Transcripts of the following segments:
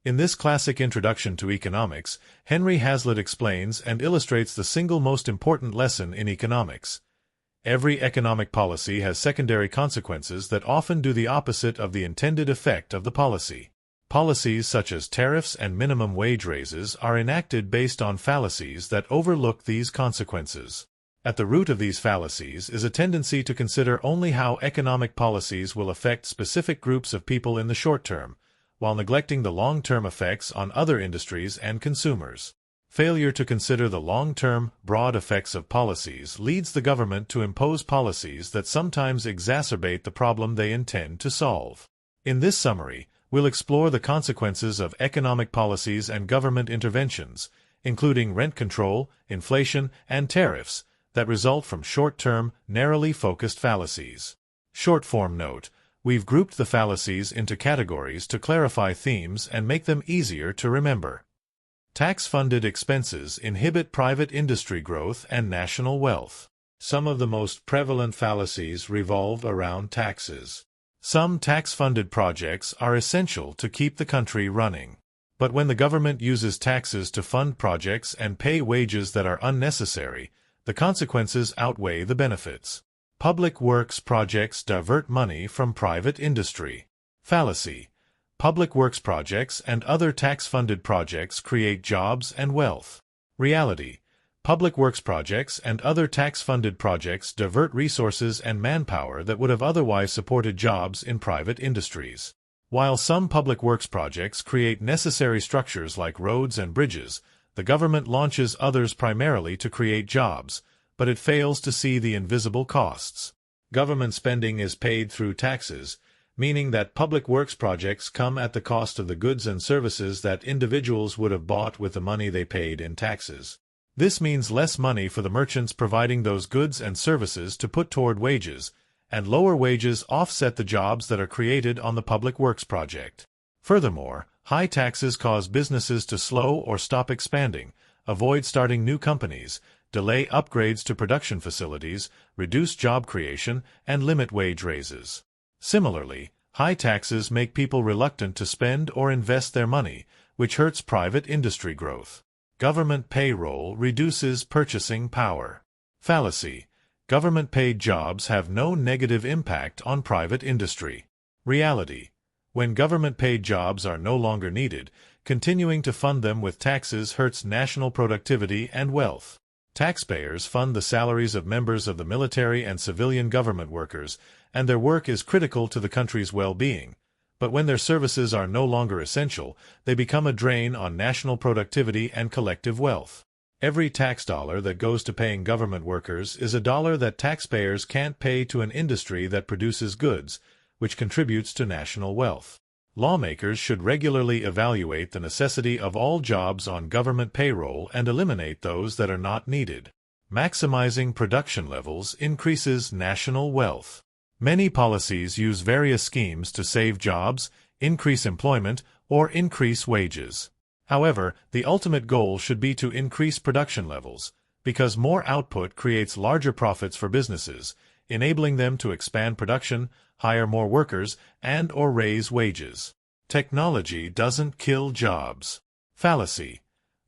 In this classic introduction to economics, Henry Hazlitt explains and illustrates the single most important lesson in economics. Every economic policy has secondary consequences that often do the opposite of the intended effect of the policy. Policies such as tariffs and minimum wage raises are enacted based on fallacies that overlook these consequences. At the root of these fallacies is a tendency to consider only how economic policies will affect specific groups of people in the short term, while neglecting the long-term effects on other industries and consumers. Failure to consider the long-term, broad effects of policies leads the government to impose policies that sometimes exacerbate the problem they intend to solve. In this summary, we'll explore the consequences of economic policies and government interventions, including rent control, inflation, and tariffs, that result from short-term, narrowly focused fallacies. Short-form note: we've grouped the fallacies into categories to clarify themes and make them easier to remember. Tax-funded expenses inhibit private industry growth and national wealth. Some of the most prevalent fallacies revolve around taxes. Some tax-funded projects are essential to keep the country running. But when the government uses taxes to fund projects and pay wages that are unnecessary, the consequences outweigh the benefits. Public works projects divert money from private industry. Fallacy: public works projects and other tax-funded projects create jobs and wealth. Reality: public works projects and other tax-funded projects divert resources and manpower that would have otherwise supported jobs in private industries. While some public works projects create necessary structures like roads and bridges, the government launches others primarily to create jobs, but it fails to see the invisible costs. Government spending is paid through taxes, meaning that public works projects come at the cost of the goods and services that individuals would have bought with the money they paid in taxes. This means less money for the merchants providing those goods and services to put toward wages, and lower wages offset the jobs that are created on the public works project. Furthermore, high taxes cause businesses to slow or stop expanding, avoid starting new companies, delay upgrades to production facilities, reduce job creation, and limit wage raises. Similarly, high taxes make people reluctant to spend or invest their money, which hurts private industry growth. Government payroll reduces purchasing power. Fallacy: government-paid jobs have no negative impact on private industry. Reality: when government-paid jobs are no longer needed, continuing to fund them with taxes hurts national productivity and wealth. Taxpayers fund the salaries of members of the military and civilian government workers, and their work is critical to the country's well-being. But when their services are no longer essential, they become a drain on national productivity and collective wealth. Every tax dollar that goes to paying government workers is a dollar that taxpayers can't pay to an industry that produces goods, which contributes to national wealth. Lawmakers should regularly evaluate the necessity of all jobs on government payroll and eliminate those that are not needed. Maximizing production levels increases national wealth. Many policies use various schemes to save jobs, increase employment, or increase wages. However, the ultimate goal should be to increase production levels, because more output creates larger profits for businesses, enabling them to expand production, hire more workers, and/or raise wages. Technology doesn't kill jobs. Fallacy: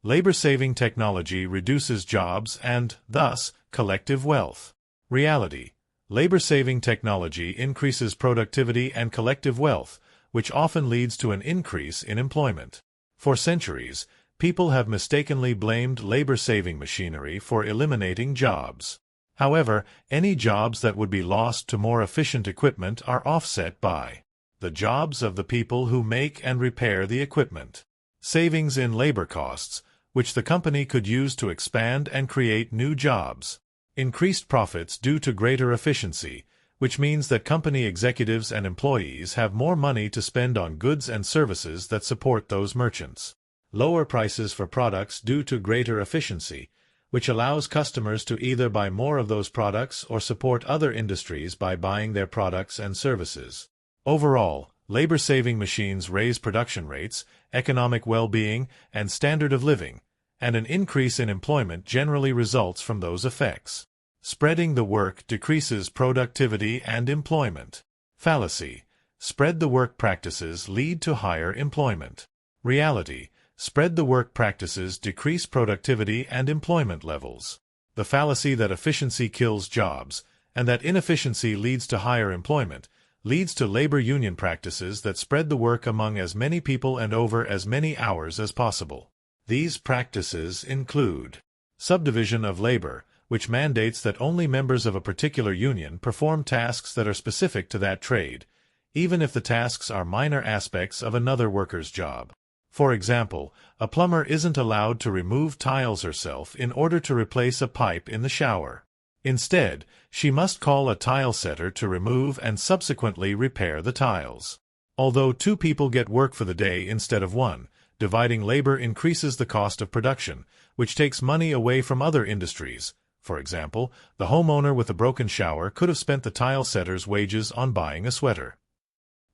labor-saving technology reduces jobs and, thus, collective wealth. Reality: labor-saving technology increases productivity and collective wealth, which often leads to an increase in employment. For centuries, people have mistakenly blamed labor-saving machinery for eliminating jobs. However, any jobs that would be lost to more efficient equipment are offset by the jobs of the people who make and repair the equipment. Savings in labor costs, which the company could use to expand and create new jobs. Increased profits due to greater efficiency, which means that company executives and employees have more money to spend on goods and services that support those merchants. Lower prices for products due to greater efficiency, which allows customers to either buy more of those products or support other industries by buying their products and services. Overall, labor-saving machines raise production rates, economic well-being, and standard of living, and an increase in employment generally results from those effects. Spreading the work decreases productivity and employment. Fallacy: spread the work practices lead to higher employment. Reality: spread the work practices decrease productivity and employment levels. The fallacy that efficiency kills jobs, and that inefficiency leads to higher employment, leads to labor union practices that spread the work among as many people and over as many hours as possible. These practices include subdivision of labor, which mandates that only members of a particular union perform tasks that are specific to that trade, even if the tasks are minor aspects of another worker's job. For example, a plumber isn't allowed to remove tiles herself in order to replace a pipe in the shower. Instead, she must call a tile setter to remove and subsequently repair the tiles. Although two people get work for the day instead of one, dividing labor increases the cost of production, which takes money away from other industries. For example, the homeowner with a broken shower could have spent the tile setter's wages on buying a sweater.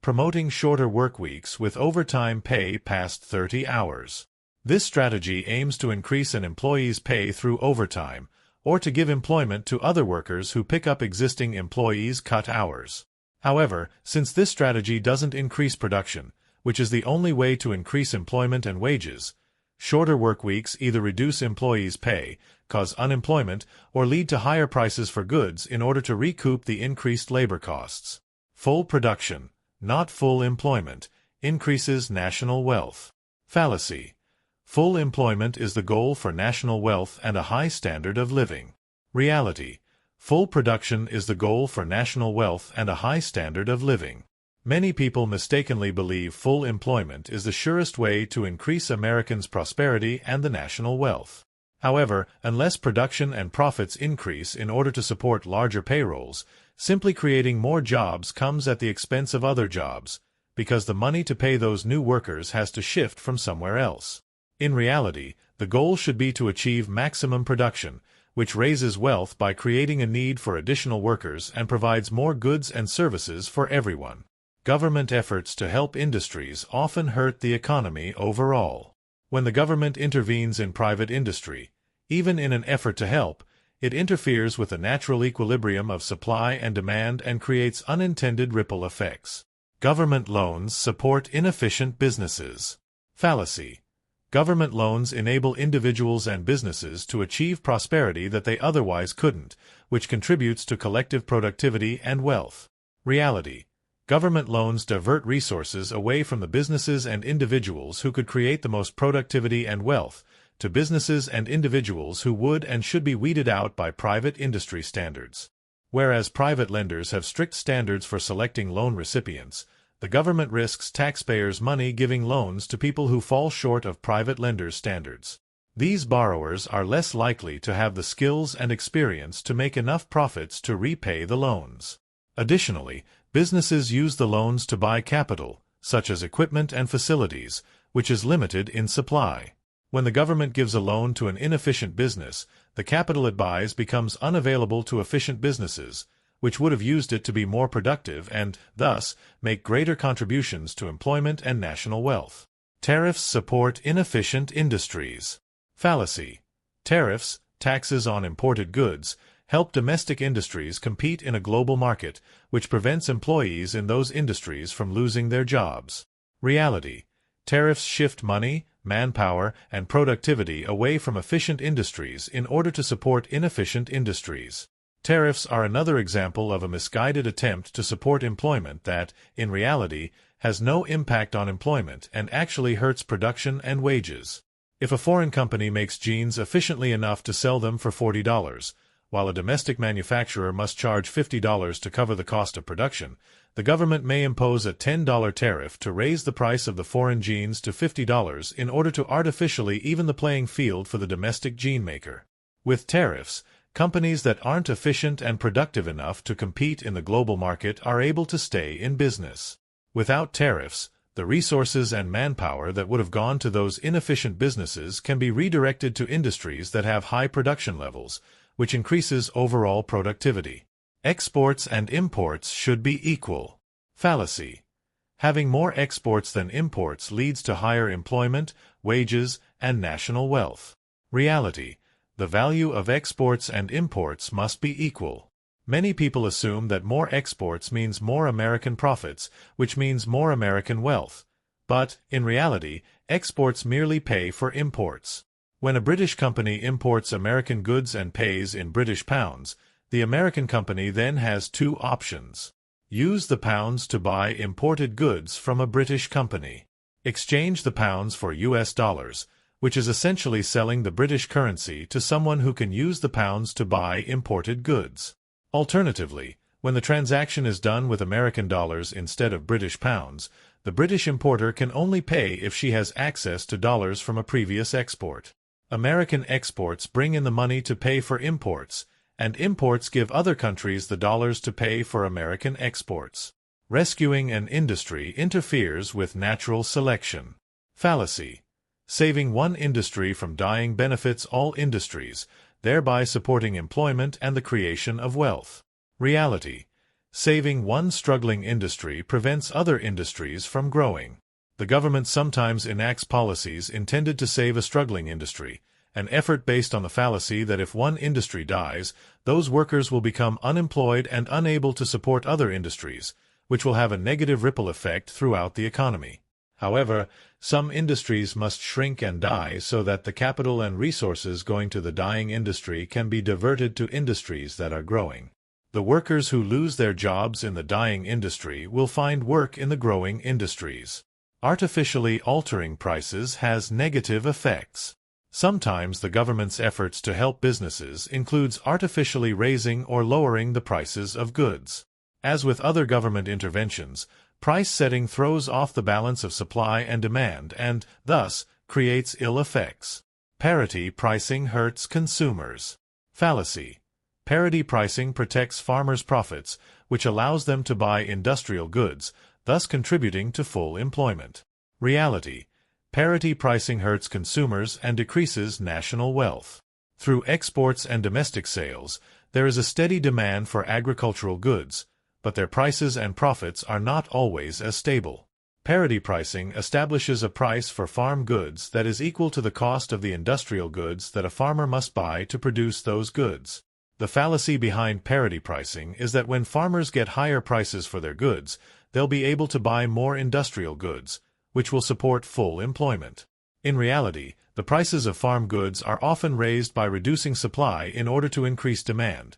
Promoting shorter work weeks with overtime pay past 30 hours. This strategy aims to increase an employee's pay through overtime, or to give employment to other workers who pick up existing employees' cut hours. However, since this strategy doesn't increase production, which is the only way to increase employment and wages, shorter work weeks either reduce employees' pay, cause unemployment, or lead to higher prices for goods in order to recoup the increased labor costs. Full production, not full employment, increases national wealth. Fallacy: full employment is the goal for national wealth and a high standard of living. Reality: full production is the goal for national wealth and a high standard of living. Many people mistakenly believe full employment is the surest way to increase Americans' prosperity and the national wealth. However, unless production and profits increase in order to support larger payrolls, simply creating more jobs comes at the expense of other jobs, because the money to pay those new workers has to shift from somewhere else. In reality, the goal should be to achieve maximum production, which raises wealth by creating a need for additional workers and provides more goods and services for everyone. Government efforts to help industries often hurt the economy overall. When the government intervenes in private industry, even in an effort to help, it interferes with the natural equilibrium of supply and demand and creates unintended ripple effects. Government loans support inefficient businesses. Fallacy: government loans enable individuals and businesses to achieve prosperity that they otherwise couldn't, which contributes to collective productivity and wealth. Reality: government loans divert resources away from the businesses and individuals who could create the most productivity and wealth, to businesses and individuals who would and should be weeded out by private industry standards. Whereas private lenders have strict standards for selecting loan recipients, the government risks taxpayers' money giving loans to people who fall short of private lenders' standards. These borrowers are less likely to have the skills and experience to make enough profits to repay the loans. Additionally, businesses use the loans to buy capital, such as equipment and facilities, which is limited in supply. When the government gives a loan to an inefficient business, the capital it buys becomes unavailable to efficient businesses, which would have used it to be more productive and, thus, make greater contributions to employment and national wealth. Tariffs support inefficient industries. Fallacy: tariffs, taxes on imported goods, help domestic industries compete in a global market, which prevents employees in those industries from losing their jobs. Reality: tariffs shift money, manpower, and productivity away from efficient industries in order to support inefficient industries. Tariffs are another example of a misguided attempt to support employment that, in reality, has no impact on employment and actually hurts production and wages. If a foreign company makes jeans efficiently enough to sell them for $40, while a domestic manufacturer must charge $50 to cover the cost of production, the government may impose a $10 tariff to raise the price of the foreign jeans to $50 in order to artificially even the playing field for the domestic jean maker. With tariffs, companies that aren't efficient and productive enough to compete in the global market are able to stay in business. Without tariffs, the resources and manpower that would have gone to those inefficient businesses can be redirected to industries that have high production levels, which increases overall productivity. Exports and imports should be equal. Fallacy: having more exports than imports leads to higher employment, wages, and national wealth. Reality: the value of exports and imports must be equal. Many people assume that more exports means more American profits, which means more American wealth. But, in reality, exports merely pay for imports. When a British company imports American goods and pays in British pounds, the American company then has two options. Use the pounds to buy imported goods from a British company. Exchange the pounds for US dollars, which is essentially selling the British currency to someone who can use the pounds to buy imported goods. Alternatively, when the transaction is done with American dollars instead of British pounds, the British importer can only pay if she has access to dollars from a previous export. American exports bring in the money to pay for imports, and imports give other countries the dollars to pay for American exports. Rescuing an industry interferes with natural selection. Fallacy. Saving one industry from dying benefits all industries, thereby supporting employment and the creation of wealth. Reality. Saving one struggling industry prevents other industries from growing. The government sometimes enacts policies intended to save a struggling industry, an effort based on the fallacy that if one industry dies, those workers will become unemployed and unable to support other industries, which will have a negative ripple effect throughout the economy. However, some industries must shrink and die so that the capital and resources going to the dying industry can be diverted to industries that are growing. The workers who lose their jobs in the dying industry will find work in the growing industries. Artificially altering prices has negative effects. Sometimes the government's efforts to help businesses includes artificially raising or lowering the prices of goods. As with other government interventions, price setting throws off the balance of supply and demand and, thus, creates ill effects. Parity pricing hurts consumers. Fallacy. Parity pricing protects farmers' profits, which allows them to buy industrial goods, thus contributing to full employment. Reality. Parity pricing hurts consumers and decreases national wealth. Through exports and domestic sales, there is a steady demand for agricultural goods, but their prices and profits are not always as stable. Parity pricing establishes a price for farm goods that is equal to the cost of the industrial goods that a farmer must buy to produce those goods. The fallacy behind parity pricing is that when farmers get higher prices for their goods, they'll be able to buy more industrial goods, which will support full employment. In reality, the prices of farm goods are often raised by reducing supply in order to increase demand.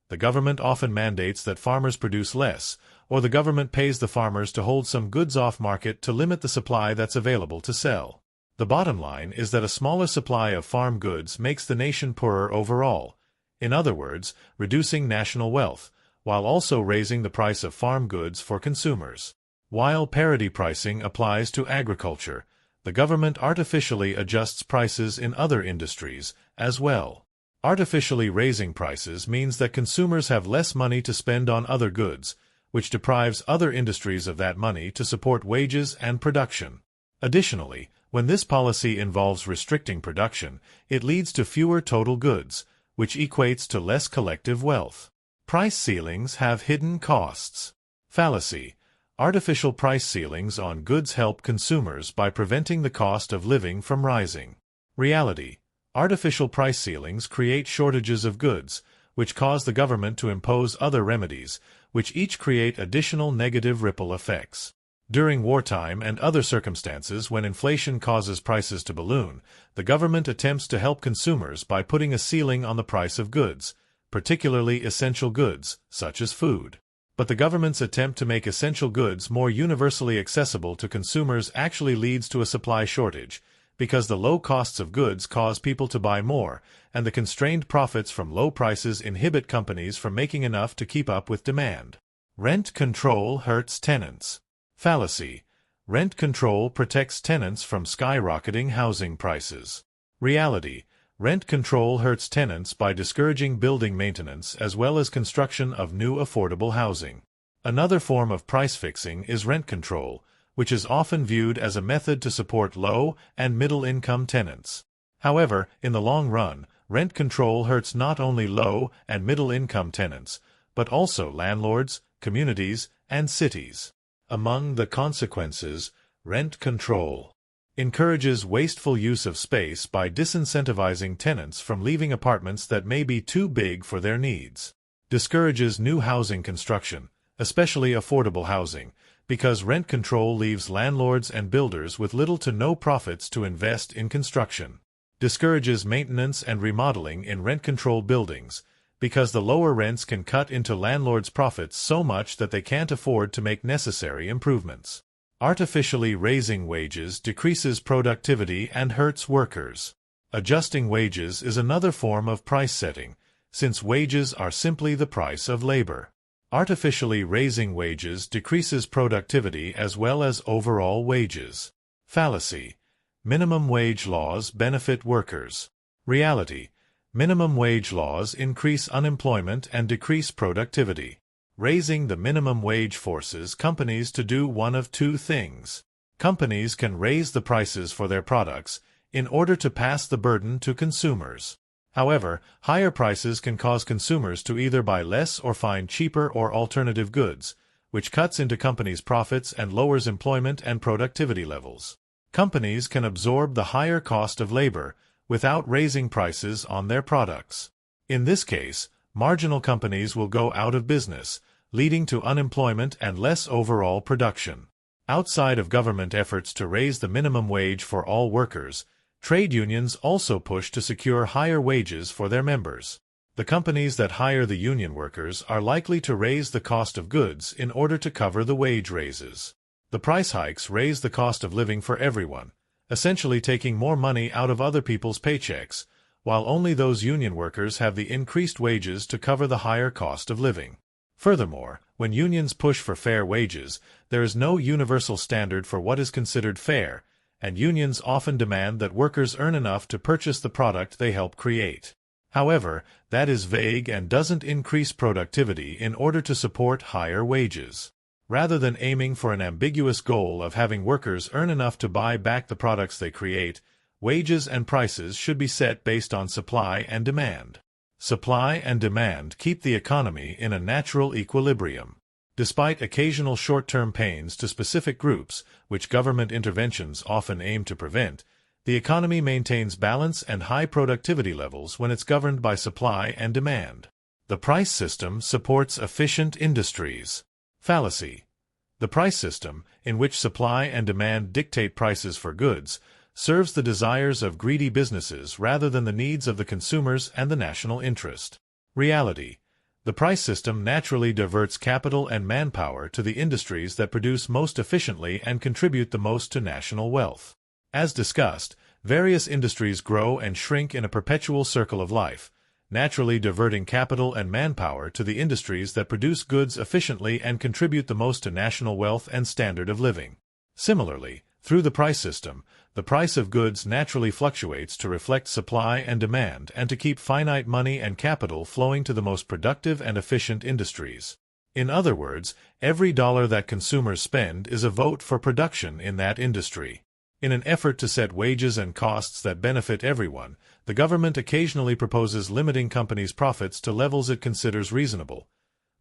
The government often mandates that farmers produce less, or the government pays the farmers to hold some goods off market to limit the supply that's available to sell. The bottom line is that a smaller supply of farm goods makes the nation poorer overall. In other words, reducing national wealth, while also raising the price of farm goods for consumers. While parity pricing applies to agriculture, the government artificially adjusts prices in other industries as well. Artificially raising prices means that consumers have less money to spend on other goods, which deprives other industries of that money to support wages and production. Additionally, when this policy involves restricting production, it leads to fewer total goods, which equates to less collective wealth. Price ceilings have hidden costs. Fallacy. Artificial price ceilings on goods help consumers by preventing the cost of living from rising. Reality. Artificial price ceilings create shortages of goods, which cause the government to impose other remedies, which each create additional negative ripple effects. During wartime and other circumstances when inflation causes prices to balloon, the government attempts to help consumers by putting a ceiling on the price of goods, particularly essential goods, such as food. But the government's attempt to make essential goods more universally accessible to consumers actually leads to a supply shortage, because the low costs of goods cause people to buy more, and the constrained profits from low prices inhibit companies from making enough to keep up with demand. Rent control hurts tenants. Fallacy. Rent control protects tenants from skyrocketing housing prices. Reality. Rent control hurts tenants by discouraging building maintenance as well as construction of new affordable housing. Another form of price fixing is rent control, which is often viewed as a method to support low and middle-income tenants. However, in the long run, rent control hurts not only low and middle-income tenants, but also landlords, communities, and cities. Among the consequences, rent control encourages wasteful use of space by disincentivizing tenants from leaving apartments that may be too big for their needs. Discourages new housing construction, especially affordable housing, because rent control leaves landlords and builders with little to no profits to invest in construction. Discourages maintenance and remodeling in rent-controlled buildings, because the lower rents can cut into landlords' profits so much that they can't afford to make necessary improvements. Artificially raising wages decreases productivity and hurts workers. Adjusting wages is another form of price setting, since wages are simply the price of labor. Artificially raising wages decreases productivity as well as overall wages. Fallacy. Minimum wage laws benefit workers. Reality. Minimum wage laws increase unemployment and decrease productivity. Raising the minimum wage forces companies to do one of two things. Companies can raise the prices for their products in order to pass the burden to consumers. However, higher prices can cause consumers to either buy less or find cheaper or alternative goods, which cuts into companies' profits and lowers employment and productivity levels. Companies can absorb the higher cost of labor without raising prices on their products. In this case, marginal companies will go out of business, leading to unemployment and less overall production. Outside of government efforts to raise the minimum wage for all workers, trade unions also push to secure higher wages for their members. The companies that hire the union workers are likely to raise the cost of goods in order to cover the wage raises. The price hikes raise the cost of living for everyone, essentially taking more money out of other people's paychecks, while only those union workers have the increased wages to cover the higher cost of living. Furthermore, when unions push for fair wages, there is no universal standard for what is considered fair, and unions often demand that workers earn enough to purchase the product they help create. However, that is vague and doesn't increase productivity in order to support higher wages. Rather than aiming for an ambiguous goal of having workers earn enough to buy back the products they create, wages and prices should be set based on supply and demand. Supply and demand keep the economy in a natural equilibrium. Despite occasional short-term pains to specific groups, which government interventions often aim to prevent, the economy maintains balance and high productivity levels when it's governed by supply and demand. The price system supports efficient industries. Fallacy. The price system, in which supply and demand dictate prices for goods, serves the desires of greedy businesses rather than the needs of the consumers and the national interest. Reality. The price system naturally diverts capital and manpower to the industries that produce most efficiently and contribute the most to national wealth. As discussed, various industries grow and shrink in a perpetual circle of life, naturally diverting capital and manpower to the industries that produce goods efficiently and contribute the most to national wealth and standard of living. Similarly, through the price system, the price of goods naturally fluctuates to reflect supply and demand and to keep finite money and capital flowing to the most productive and efficient industries. In other words, every dollar that consumers spend is a vote for production in that industry. In an effort to set wages and costs that benefit everyone, the government occasionally proposes limiting companies' profits to levels it considers reasonable.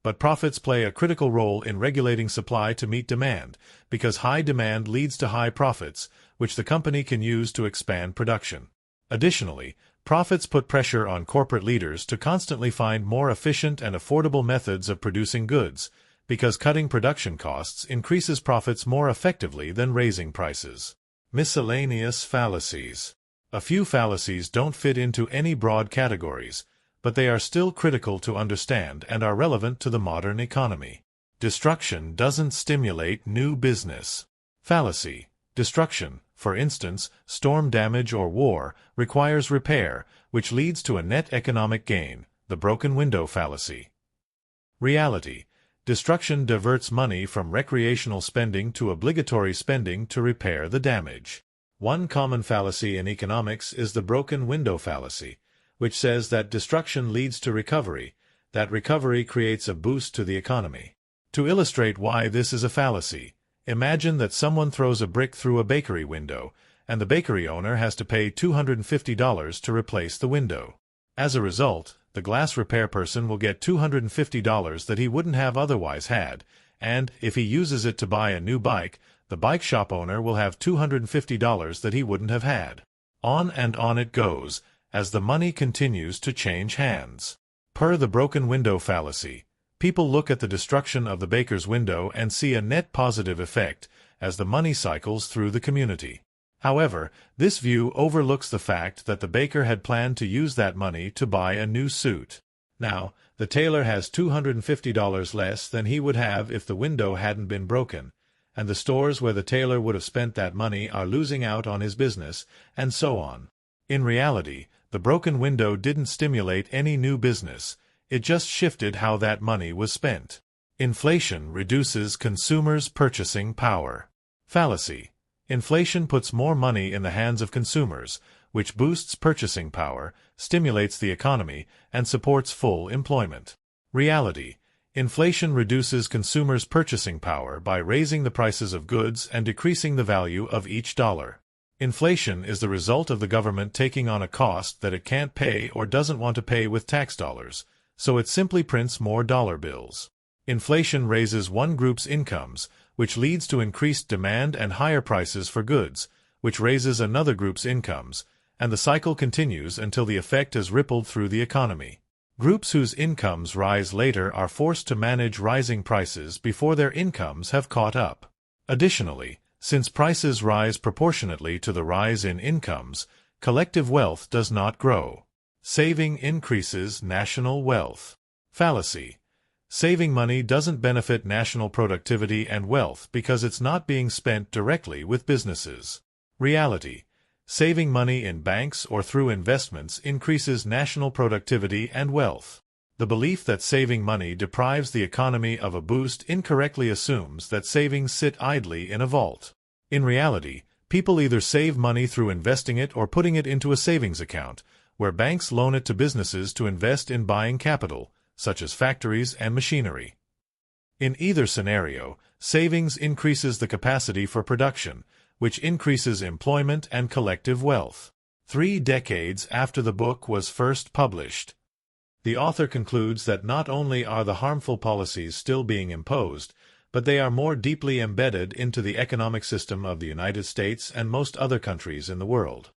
But profits play a critical role in regulating supply to meet demand, because high demand leads to high profits, which the company can use to expand production. Additionally, profits put pressure on corporate leaders to constantly find more efficient and affordable methods of producing goods, because cutting production costs increases profits more effectively than raising prices. Miscellaneous fallacies. A few fallacies don't fit into any broad categories, but they are still critical to understand and are relevant to the modern economy. Destruction doesn't stimulate new business. Fallacy. Destruction, for instance, storm damage or war, requires repair, which leads to a net economic gain, the broken window fallacy. Reality. Destruction diverts money from recreational spending to obligatory spending to repair the damage. One common fallacy in economics is the broken window fallacy, which says that destruction leads to recovery, that recovery creates a boost to the economy. To illustrate why this is a fallacy, imagine that someone throws a brick through a bakery window, and the bakery owner has to pay $250 to replace the window. As a result, the glass repair person will get $250 that he wouldn't have otherwise had, and, if he uses it to buy a new bike, the bike shop owner will have $250 that he wouldn't have had. On and on it goes, as the money continues to change hands. Per the broken window fallacy, People look at the destruction of the baker's window and see a net positive effect as the money cycles through the community. However, this view overlooks the fact that the baker had planned to use that money to buy a new suit. Now, the tailor has $250 less than he would have if the window hadn't been broken, and the stores where the tailor would have spent that money are losing out on his business, and so on. In reality, the broken window didn't stimulate any new business, it just shifted how that money was spent. Inflation reduces consumers' purchasing power. Fallacy. Inflation puts more money in the hands of consumers, which boosts purchasing power, stimulates the economy, and supports full employment. Reality. Inflation reduces consumers' purchasing power by raising the prices of goods and decreasing the value of each dollar. Inflation is the result of the government taking on a cost that it can't pay or doesn't want to pay with tax dollars, so it simply prints more dollar bills. Inflation raises one group's incomes, which leads to increased demand and higher prices for goods, which raises another group's incomes, and the cycle continues until the effect has rippled through the economy. Groups whose incomes rise later are forced to manage rising prices before their incomes have caught up. Additionally, since prices rise proportionately to the rise in incomes, collective wealth does not grow. Saving increases national wealth. Fallacy. Saving money doesn't benefit national productivity and wealth because it's not being spent directly with businesses. Reality. Saving money in banks or through investments increases national productivity and wealth. The belief that saving money deprives the economy of a boost incorrectly assumes that savings sit idly in a vault. In reality, people either save money through investing it or putting it into a savings account, where banks loan it to businesses to invest in buying capital, such as factories and machinery. In either scenario, savings increases the capacity for production, which increases employment and collective wealth. 3 decades after the book was first published, the author concludes that not only are the harmful policies still being imposed, but they are more deeply embedded into the economic system of the United States and most other countries in the world.